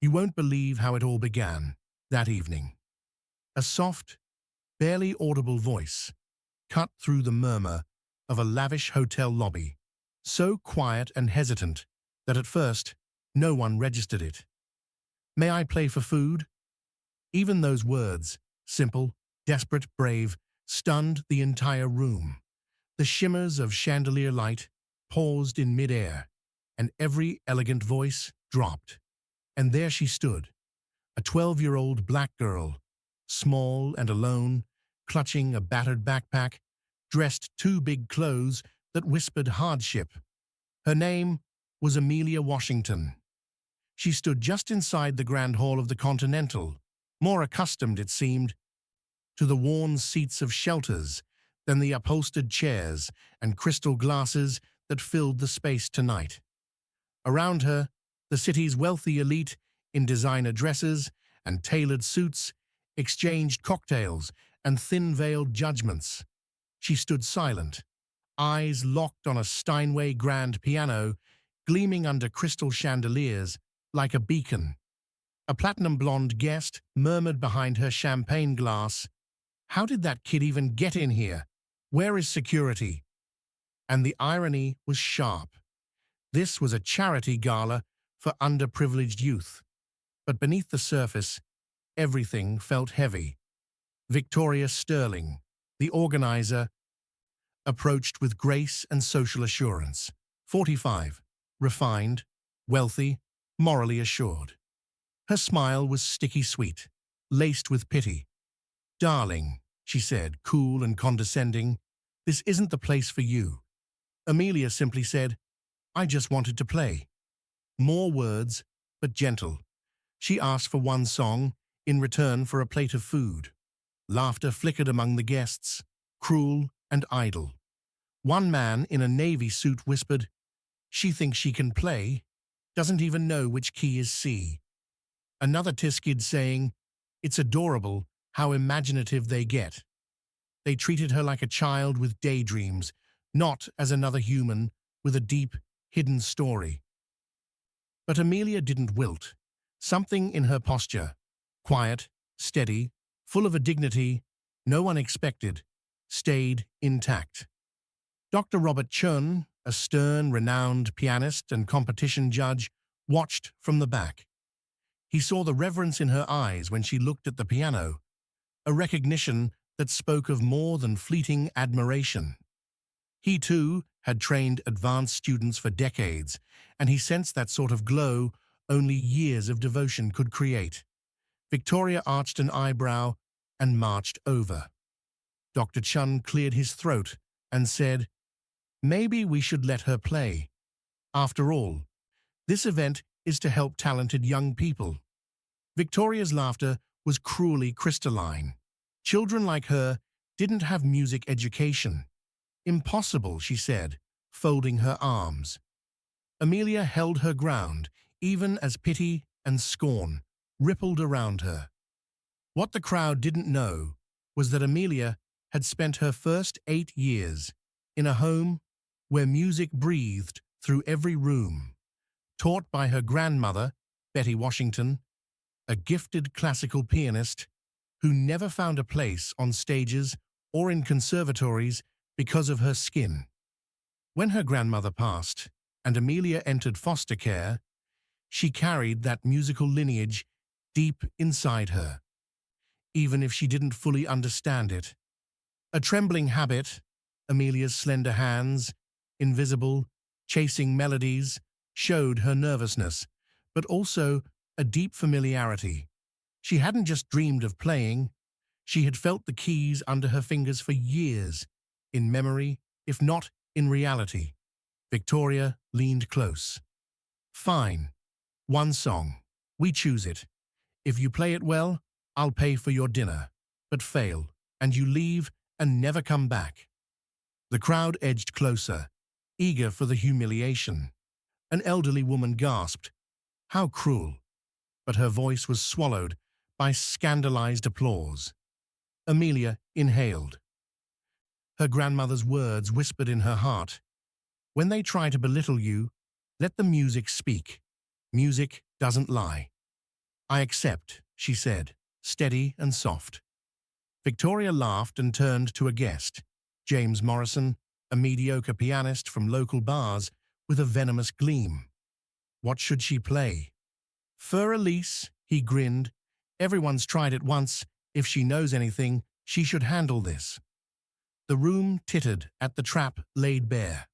You won't believe how it all began that evening. A soft, barely audible voice cut through the murmur of a lavish hotel lobby, so quiet and hesitant that at first no one registered it. "May I play for food?" Even those words, simple, desperate, brave, stunned the entire room. The shimmers of chandelier light paused in midair, and every elegant voice dropped. And there she stood, a 12-year-old black girl, small and alone, clutching a battered backpack, dressed too big clothes that whispered hardship. Her name was Amelia Washington. She stood just inside the grand hall of the Continental, more accustomed, it seemed, to the worn seats of shelters than the upholstered chairs and crystal glasses that filled the space tonight. Around her, the city's wealthy elite, in designer dresses and tailored suits, exchanged cocktails and thin-veiled judgments. She stood silent, eyes locked on a Steinway grand piano, gleaming under crystal chandeliers like a beacon. A platinum-blonde guest murmured behind her champagne glass, "How did that kid even get in here? Where is security?" And the irony was sharp. This was a charity gala for underprivileged youth. But beneath the surface, everything felt heavy. Victoria Sterling, the organizer, approached with grace and social assurance. 45, refined, wealthy, morally assured. Her smile was sticky sweet, laced with pity. "Darling," she said, cool and condescending, "this isn't the place for you." Amelia simply said, "I just wanted to play." More words, but gentle. She asked for one song in return for a plate of food. Laughter flickered among the guests, cruel and idle. One man in a navy suit whispered, "She thinks she can play, doesn't even know which key is C." Another tisked, saying, "It's adorable how imaginative they get." They treated her like a child with daydreams, not as another human with a deep, hidden story. But Amelia didn't wilt. Something in her posture, quiet, steady, full of a dignity no one expected, stayed intact. Dr. Robert Chun, a stern, renowned pianist and competition judge, watched from the back. He saw the reverence in her eyes when she looked at the piano, a recognition that spoke of more than fleeting admiration. He, too, had trained advanced students for decades, and he sensed that sort of glow only years of devotion could create. Victoria arched an eyebrow and marched over. Dr. Chun cleared his throat and said, "Maybe we should let her play. After all, this event is to help talented young people." Victoria's laughter was cruelly crystalline. Children like her didn't have music education. "Impossible," she said, folding her arms. Amelia held her ground, even as pity and scorn rippled around her. What the crowd didn't know was that Amelia had spent her first 8 years in a home where music breathed through every room, taught by her grandmother, Betty Washington, a gifted classical pianist who never found a place on stages or in conservatories because of her skin. When her grandmother passed and Amelia entered foster care, she carried that musical lineage deep inside her, even if she didn't fully understand it. A trembling habit, Amelia's slender hands, invisible, chasing melodies, showed her nervousness, but also a deep familiarity. She hadn't just dreamed of playing, she had felt the keys under her fingers for years, in memory, if not in reality. Victoria leaned close. "Fine. One song. We choose it. If you play it well, I'll pay for your dinner. But fail, and you leave and never come back." The crowd edged closer, eager for the humiliation. An elderly woman gasped, "How cruel!" But her voice was swallowed by scandalized applause. Amelia inhaled. Her grandmother's words whispered in her heart, "When they try to belittle you, let the music speak. Music doesn't lie." "I accept," she said, steady and soft. Victoria laughed and turned to a guest, James Morrison, a mediocre pianist from local bars with a venomous gleam. What should she play? "Fur Elise," he grinned. "Everyone's tried it once. If she knows anything, she should handle this." The room tittered at the trap laid bare.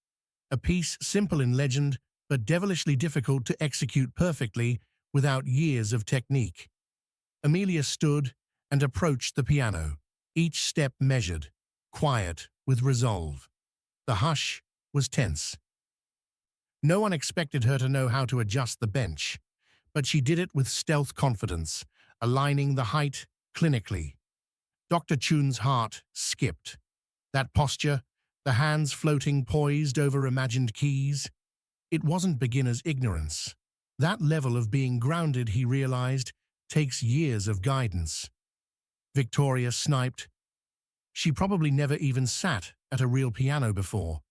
A piece simple in legend, but devilishly difficult to execute perfectly without years of technique. Amelia stood and approached the piano, each step measured, quiet with resolve. The hush was tense. No one expected her to know how to adjust the bench, but she did it with stealth confidence, aligning the height clinically. Dr. Chun's heart skipped. That posture, the hands floating poised over imagined keys, it wasn't beginner's ignorance. That level of being grounded, he realized, takes years of guidance. Victoria sniped. She probably never even sat at a real piano before.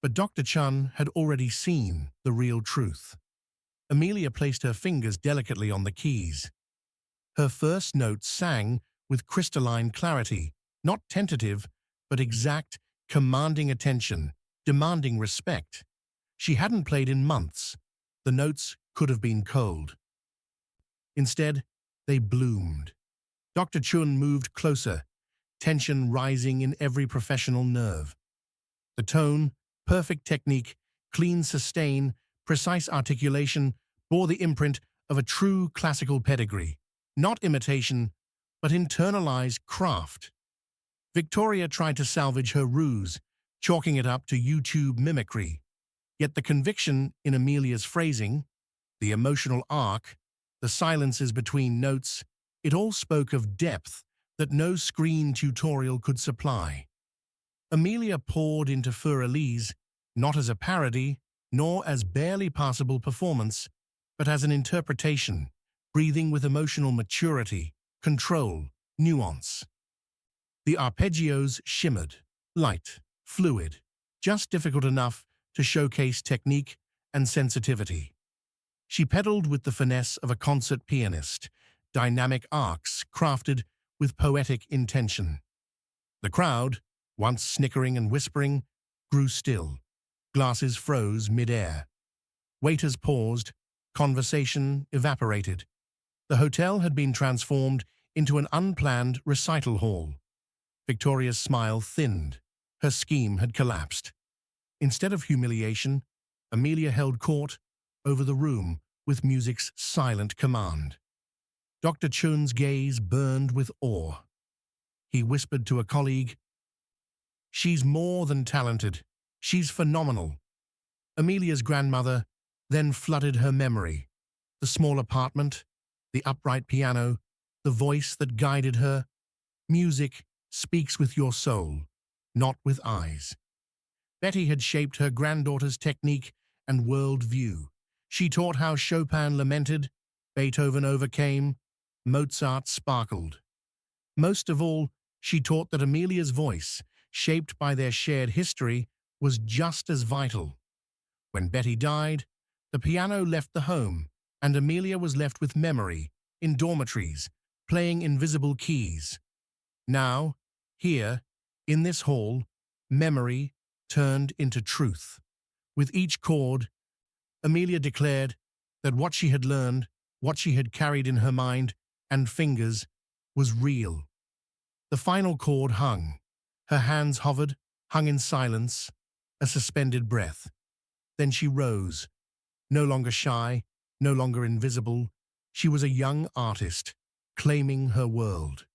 But Dr. Chun had already seen the real truth. Amelia placed her fingers delicately on the keys. Her first note sang with crystalline clarity, not tentative, but exact, commanding attention, demanding respect. She hadn't played in months. The notes could have been cold. Instead, they bloomed. Dr. Chun moved closer, tension rising in every professional nerve. The tone, perfect technique, clean sustain, precise articulation bore the imprint of a true classical pedigree. Not imitation, but internalized craft. Victoria tried to salvage her ruse, chalking it up to YouTube mimicry. Yet the conviction in Amelia's phrasing, the emotional arc, the silences between notes, it all spoke of depth that no screen tutorial could supply. Amelia poured into Fur Elise, not as a parody, nor as barely passable performance, but as an interpretation, breathing with emotional maturity, control, nuance. The arpeggios shimmered, light, fluid, just difficult enough to showcase technique and sensitivity. She pedaled with the finesse of a concert pianist, dynamic arcs crafted with poetic intention. The crowd, once snickering and whispering, grew still. Glasses froze mid-air. Waiters paused. Conversation evaporated. The hotel had been transformed into an unplanned recital hall. Victoria's smile thinned. Her scheme had collapsed. Instead of humiliation, Amelia held court over the room with music's silent command. Dr. Chun's gaze burned with awe. He whispered to a colleague, "She's more than talented. She's phenomenal." Amelia's grandmother then flooded her memory. The small apartment, the upright piano, the voice that guided her. Music speaks with your soul, not with eyes. Betty had shaped her granddaughter's technique and worldview. She taught how Chopin lamented, Beethoven overcame, Mozart sparkled. Most of all, she taught that Amelia's voice, shaped by their shared history, was just as vital. When Betty died, the piano left the home, and Amelia was left with memory, in dormitories, playing invisible keys. Now, here, in this hall, memory turned into truth. With each chord, Amelia declared that what she had learned, what she had carried in her mind and fingers, was real. The final chord hung. Her hands hovered, hung in silence, a suspended breath. Then she rose. No longer shy, no longer invisible, she was a young artist, claiming her world.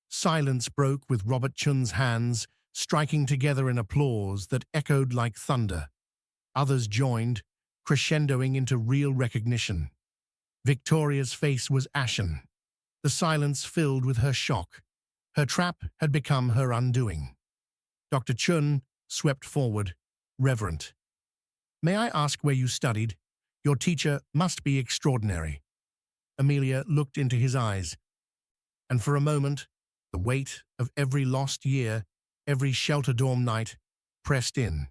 Silence broke with Robert Chun's hands striking together in applause that echoed like thunder. Others joined, crescendoing into real recognition. Victoria's face was ashen. The silence filled with her shock. Her trap had become her undoing. Dr. Chun swept forward, reverent. "May I ask where you studied? Your teacher must be extraordinary." Amelia looked into his eyes, and for a moment, the weight of every lost year, every shelter dorm night, pressed in.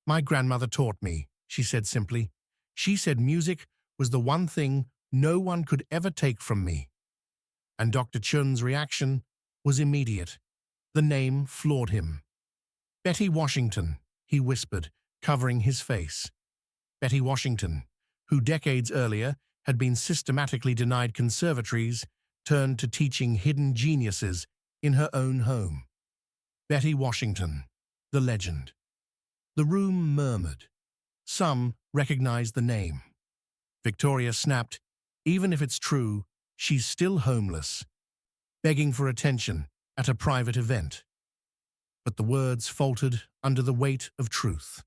"My grandmother taught me," she said simply. "She said music was the one thing no one could ever take from me. And Dr. Chun's reaction was immediate. The name floored him. Betty Washington, he whispered, covering his face. Betty Washington, who decades earlier had been systematically denied conservatories, turned to teaching hidden geniuses in her own home. Betty Washington, the legend. The room murmured. Some recognized the name. Victoria snapped, "Even if it's true, she's still homeless," begging for attention at a private event. But the words faltered under the weight of truth.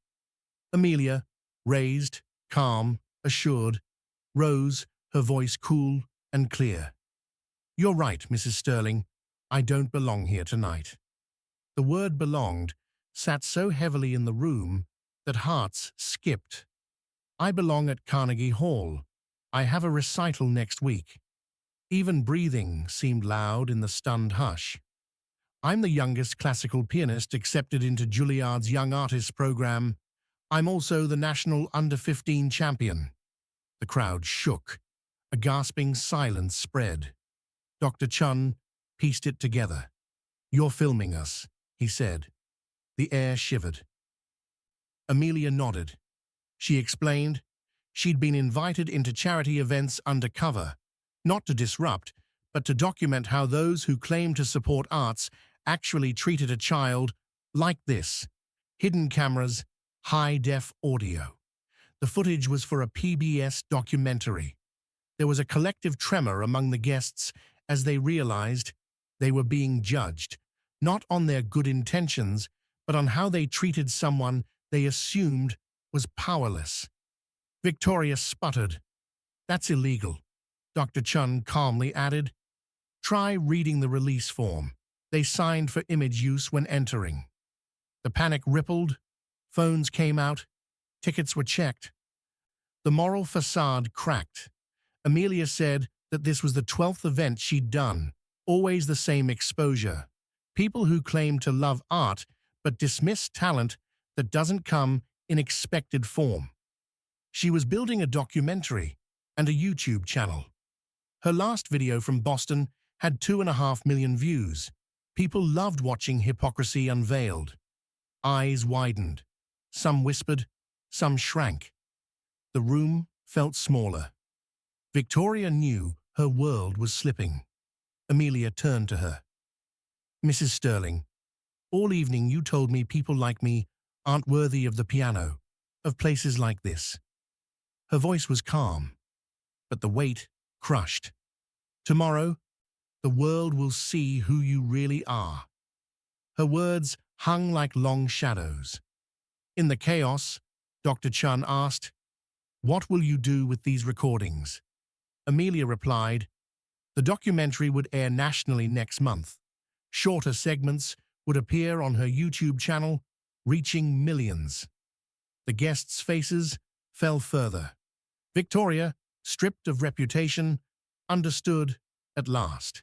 Amelia, raised, calm, assured, rose, her voice cool and clear. "You're right, Mrs. Sterling. I don't belong here tonight." The word belonged sat so heavily in the room that hearts skipped. "I belong at Carnegie Hall. I have a recital next week." Even breathing seemed loud in the stunned hush. "I'm the youngest classical pianist accepted into Juilliard's Young Artists program. I'm also the national under-15 champion." The crowd shook. A gasping silence spread. Dr. Chun pieced it together. "You're filming us," he said. The air shivered. Amelia nodded. She explained she'd been invited into charity events undercover, not to disrupt, but to document how those who claim to support arts actually treated a child like this. Hidden cameras, high-def audio. The footage was for a PBS documentary. There was a collective tremor among the guests as they realized they were being judged, not on their good intentions, but on how they treated someone they assumed was powerless. Victoria sputtered. "That's illegal," Dr. Chun calmly added. "Try reading the release form. They signed for image use when entering." The panic rippled. Phones came out. Tickets were checked. The moral facade cracked. Amelia said that this was the 12th event she'd done, always the same exposure. People who claim to love art but dismiss talent that doesn't come in expected form. She was building a documentary and a YouTube channel. Her last video from Boston had 2.5 million views. People loved watching hypocrisy unveiled. Eyes widened. Some whispered, some shrank. The room felt smaller. Victoria knew her world was slipping. Amelia turned to her. "Mrs. Sterling, all evening you told me people like me aren't worthy of the piano, of places like this." Her voice was calm, but the weight crushed. "Tomorrow, the world will see who you really are." Her words hung like long shadows. In the chaos, Dr. Chun asked, "What will you do with these recordings?" Amelia replied, "The documentary would air nationally next month. Shorter segments would appear on her YouTube channel, reaching millions." The guests' faces fell further. Victoria, stripped of reputation, understood at last.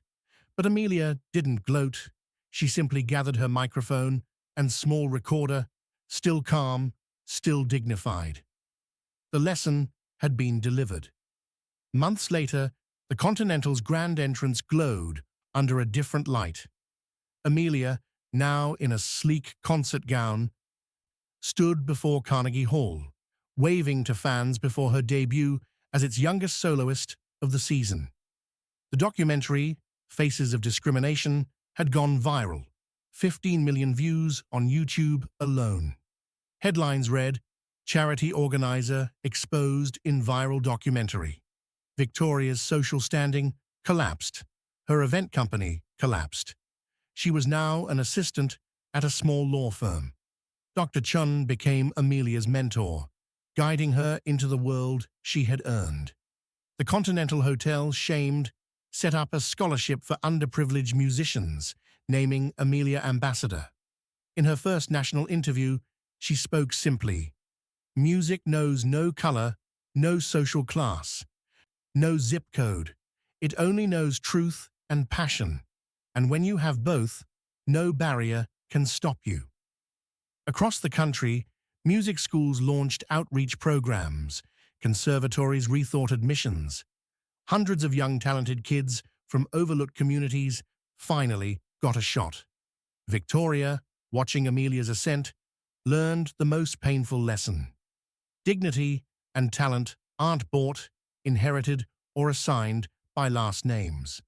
But Amelia didn't gloat. She simply gathered her microphone and small recorder, still calm, still dignified. The lesson had been delivered. Months later, the Continental's grand entrance glowed under a different light. Amelia, now in a sleek concert gown, stood before Carnegie Hall, waving to fans before her debut as its youngest soloist of the season. The documentary, Faces of Discrimination, had gone viral, 15 million views on YouTube alone. Headlines read, "Charity Organizer Exposed in Viral Documentary." Victoria's social standing collapsed. Her event company collapsed. She was now an assistant at a small law firm. Dr. Chun became Amelia's mentor, guiding her into the world she had earned. The Continental Hotel, shamed, set up a scholarship for underprivileged musicians, naming Amelia ambassador. In her first national interview, she spoke simply, "Music knows no color, no social class, no zip code. It only knows truth and passion. And when you have both, no barrier can stop you." Across the country, music schools launched outreach programs, conservatories rethought admissions, Hundreds of young talented kids from overlooked communities finally got a shot. Victoria, watching Amelia's ascent, learned the most painful lesson. Dignity and talent aren't bought, inherited, or assigned by last names.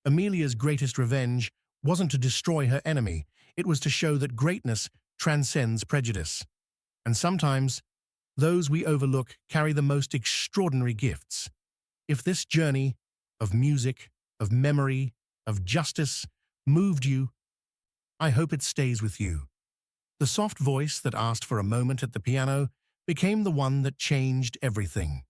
Amelia's greatest revenge wasn't to destroy her enemy, it was to show that greatness transcends prejudice. And sometimes, those we overlook carry the most extraordinary gifts. If this journey of music, of memory, of justice moved you, I hope it stays with you. The soft voice that asked for a moment at the piano became the one that changed everything.